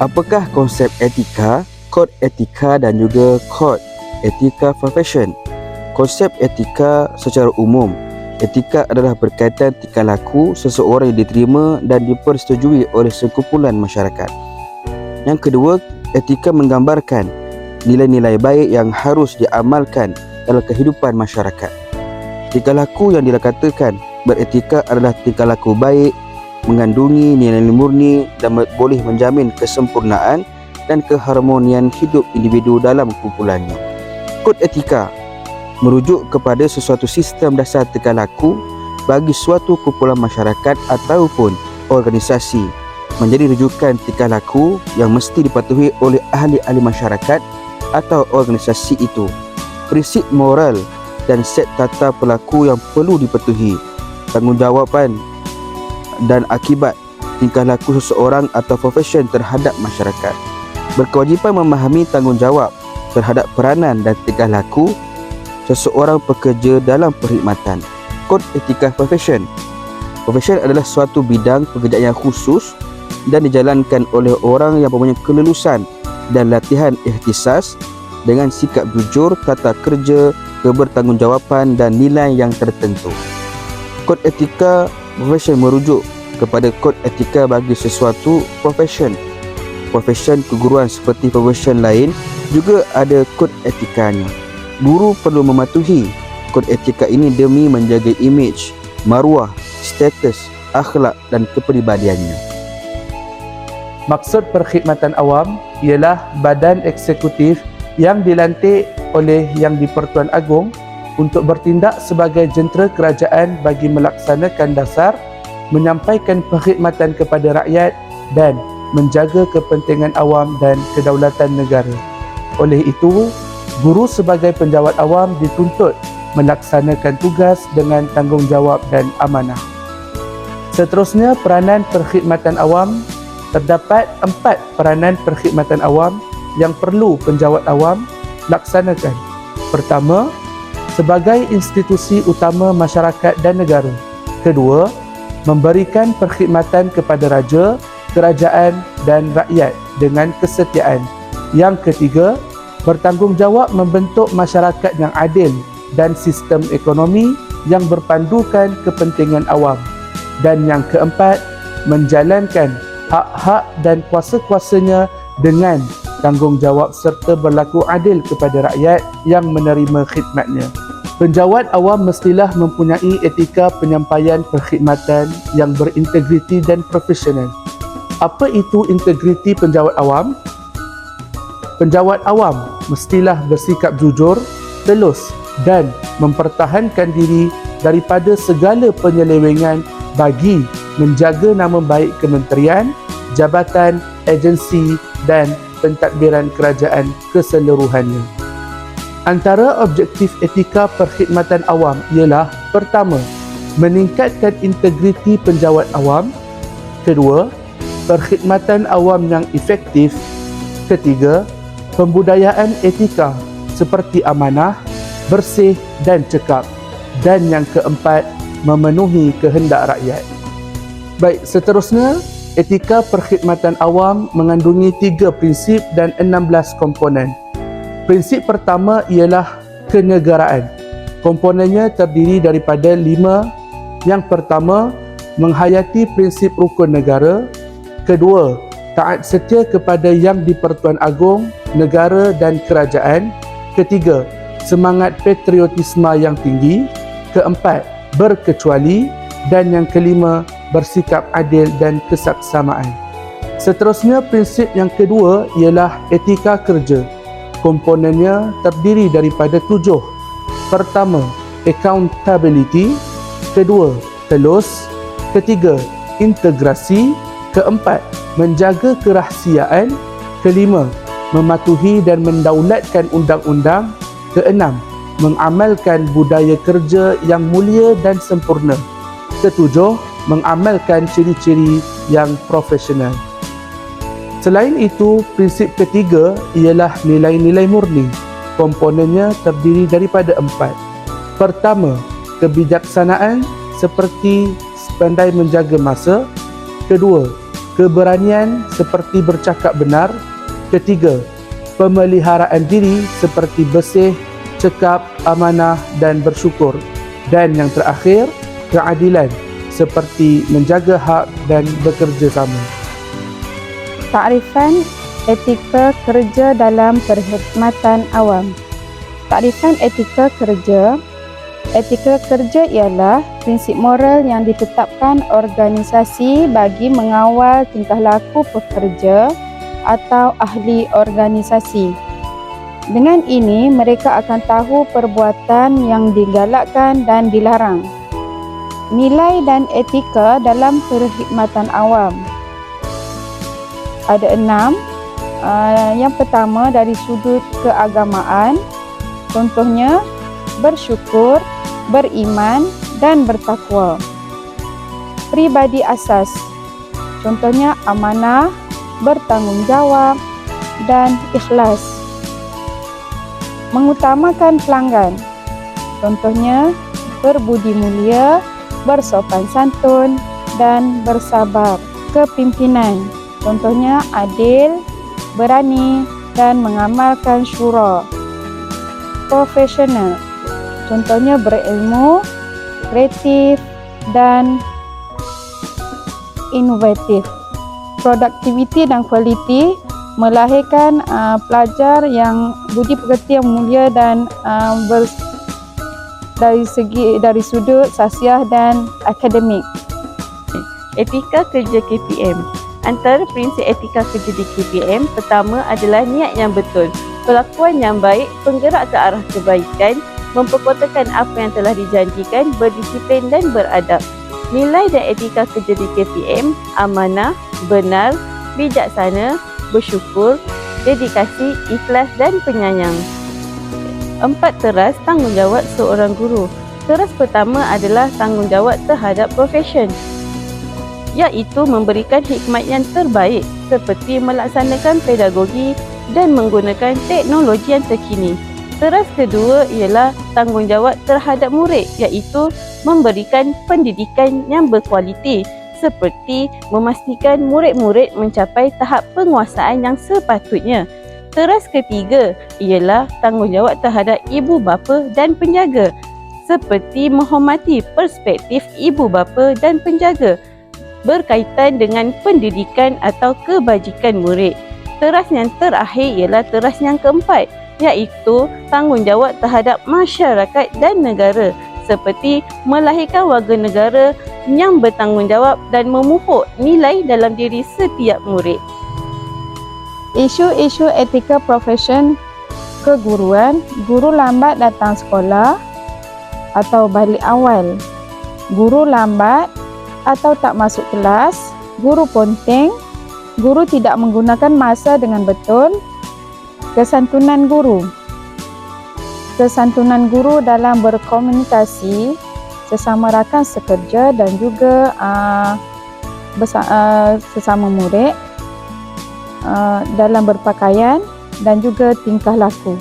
Apakah konsep etika, kod etika dan juga kod etika profession? Konsep etika secara umum, etika adalah berkaitan tingkah laku seseorang yang diterima dan dipersetujui oleh sekumpulan masyarakat. Yang kedua, etika menggambarkan nilai-nilai baik yang harus diamalkan dalam kehidupan masyarakat. Tingkah laku yang dikatakan beretika adalah tingkah laku baik, mengandungi nilai murni dan boleh menjamin kesempurnaan dan keharmonian hidup individu dalam kumpulannya. Kod etika merujuk kepada sesuatu sistem dasar tingkah laku bagi suatu kumpulan masyarakat ataupun organisasi, menjadi rujukan tingkah laku yang mesti dipatuhi oleh ahli-ahli masyarakat atau organisasi itu. Prinsip moral dan set tata perlaku yang perlu dipatuhi, tanggungjawab dan akibat tingkah laku seseorang atau profesion terhadap masyarakat. Berkewajipan memahami tanggungjawab terhadap peranan dan tingkah laku seseorang pekerja dalam perkhidmatan. Kod etika profesion. Profesion adalah suatu bidang pekerjaan yang khusus dan dijalankan oleh orang yang mempunyai kelulusan dan latihan ikhtisas dengan sikap jujur, tata kerja, kebertanggungjawaban dan nilai yang tertentu. Kod etika profesion merujuk kepada kod etika bagi sesuatu profesion. Profesion keguruan seperti profesion lain juga ada kod etikanya. Guru perlu mematuhi kod etika ini demi menjaga imej, maruah, status, akhlak dan kepribadiannya. Maksud perkhidmatan awam ialah badan eksekutif yang dilantik oleh Yang di-Pertuan Agong untuk bertindak sebagai jentera kerajaan bagi melaksanakan dasar, menyampaikan perkhidmatan kepada rakyat dan menjaga kepentingan awam dan kedaulatan negara. Oleh itu, guru sebagai penjawat awam dituntut melaksanakan tugas dengan tanggungjawab dan amanah. Seterusnya, peranan perkhidmatan awam. Terdapat 4 peranan perkhidmatan awam yang perlu penjawat awam laksanakan. Pertama, sebagai institusi utama masyarakat dan negara. Kedua, memberikan perkhidmatan kepada raja, kerajaan dan rakyat dengan kesetiaan. Yang ketiga, bertanggungjawab membentuk masyarakat yang adil dan sistem ekonomi yang berpandukan kepentingan awam. Dan yang keempat, menjalankan hak-hak dan kuasa-kuasanya dengan tanggungjawab serta berlaku adil kepada rakyat yang menerima khidmatnya. Penjawat awam mestilah mempunyai etika penyampaian perkhidmatan yang berintegriti dan profesional. Apa itu integriti penjawat awam? Penjawat awam mestilah bersikap jujur, telus dan mempertahankan diri daripada segala penyelewengan bagi menjaga nama baik kementerian, jabatan, agensi dan pentadbiran kerajaan keseluruhannya. Antara objektif etika perkhidmatan awam ialah: pertama, meningkatkan integriti penjawat awam; kedua, perkhidmatan awam yang efektif; ketiga, pembudayaan etika seperti amanah, bersih dan cekap; dan yang keempat, memenuhi kehendak rakyat. Baik, seterusnya, etika perkhidmatan awam mengandungi 3 prinsip dan 16 komponen. Prinsip pertama ialah kenegaraan. Komponennya terdiri daripada 5. Yang pertama, menghayati prinsip rukun negara. Kedua, taat setia kepada Yang di-Pertuan Agong, negara dan kerajaan. Ketiga, semangat patriotisme yang tinggi. Keempat, berkecuali. Dan yang kelima, bersikap adil dan kesaksamaan. Seterusnya, prinsip yang kedua ialah etika kerja. Komponennya terdiri daripada 7. Pertama, accountability. Kedua, telus. Ketiga, integrasi. Keempat, menjaga kerahsiaan. Kelima, mematuhi dan mendaulatkan undang-undang. Keenam, mengamalkan budaya kerja yang mulia dan sempurna. Ketujuh, mengamalkan ciri-ciri yang profesional. Selain itu, prinsip ketiga ialah nilai-nilai murni. Komponennya terdiri daripada 4. Pertama, kebijaksanaan seperti pandai menjaga masa. Kedua, keberanian seperti bercakap benar. Ketiga, pemeliharaan diri seperti bersih, cekap, amanah dan bersyukur. Dan yang terakhir, keadilan seperti menjaga hak dan bekerja sama. Takrifan etika kerja dalam perkhidmatan awam. Takrifan etika kerja. Etika kerja ialah prinsip moral yang ditetapkan organisasi bagi mengawal tingkah laku pekerja atau ahli organisasi. Dengan ini, mereka akan tahu perbuatan yang digalakkan dan dilarang. Nilai dan etika dalam perkhidmatan awam. Ada 6. Yang pertama dari sudut keagamaan, contohnya bersyukur, beriman dan bertakwa. Pribadi asas, contohnya amanah, bertanggungjawab dan ikhlas. Mengutamakan pelanggan, contohnya berbudi mulia, bersopan santun dan bersabar. Kepimpinan, contohnya adil, berani dan mengamalkan syura. Profesional, contohnya berilmu, kreatif dan inovatif. Produktiviti dan kualiti, melahirkan pelajar yang budi pekerti yang mulia dan dari sudut sasiah dan akademik. Etika kerja KPM. Antara prinsip etika kerja di KPM, pertama adalah niat yang betul, perlakuan yang baik, penggerak ke arah kebaikan, memperkotakan apa yang telah dijanjikan, berdisiplin dan beradab. Nilai dan etika kerja di KPM, amanah, benar, bijaksana, bersyukur, dedikasi, ikhlas dan penyayang. 4. Teras tanggungjawab seorang guru. Teras pertama adalah tanggungjawab terhadap profesion, iaitu memberikan hikmat yang terbaik seperti melaksanakan pedagogi dan menggunakan teknologi yang terkini. Teras kedua ialah tanggungjawab terhadap murid, iaitu memberikan pendidikan yang berkualiti seperti memastikan murid-murid mencapai tahap penguasaan yang sepatutnya. Teras ketiga ialah tanggungjawab terhadap ibu bapa dan penjaga seperti menghormati perspektif ibu bapa dan penjaga berkaitan dengan pendidikan atau kebajikan murid. Teras yang terakhir ialah teras yang keempat, iaitu tanggungjawab terhadap masyarakat dan negara seperti melahirkan warga negara yang bertanggungjawab dan memupuk nilai dalam diri setiap murid. Isu-isu etika profesion keguruan, guru lambat datang sekolah atau balik awal, guru lambat atau tak masuk kelas, guru ponteng, guru tidak menggunakan masa dengan betul, kesantunan guru. Kesantunan guru dalam berkomunikasi sesama rakan sekerja dan juga sesama murid, dalam berpakaian dan juga tingkah laku.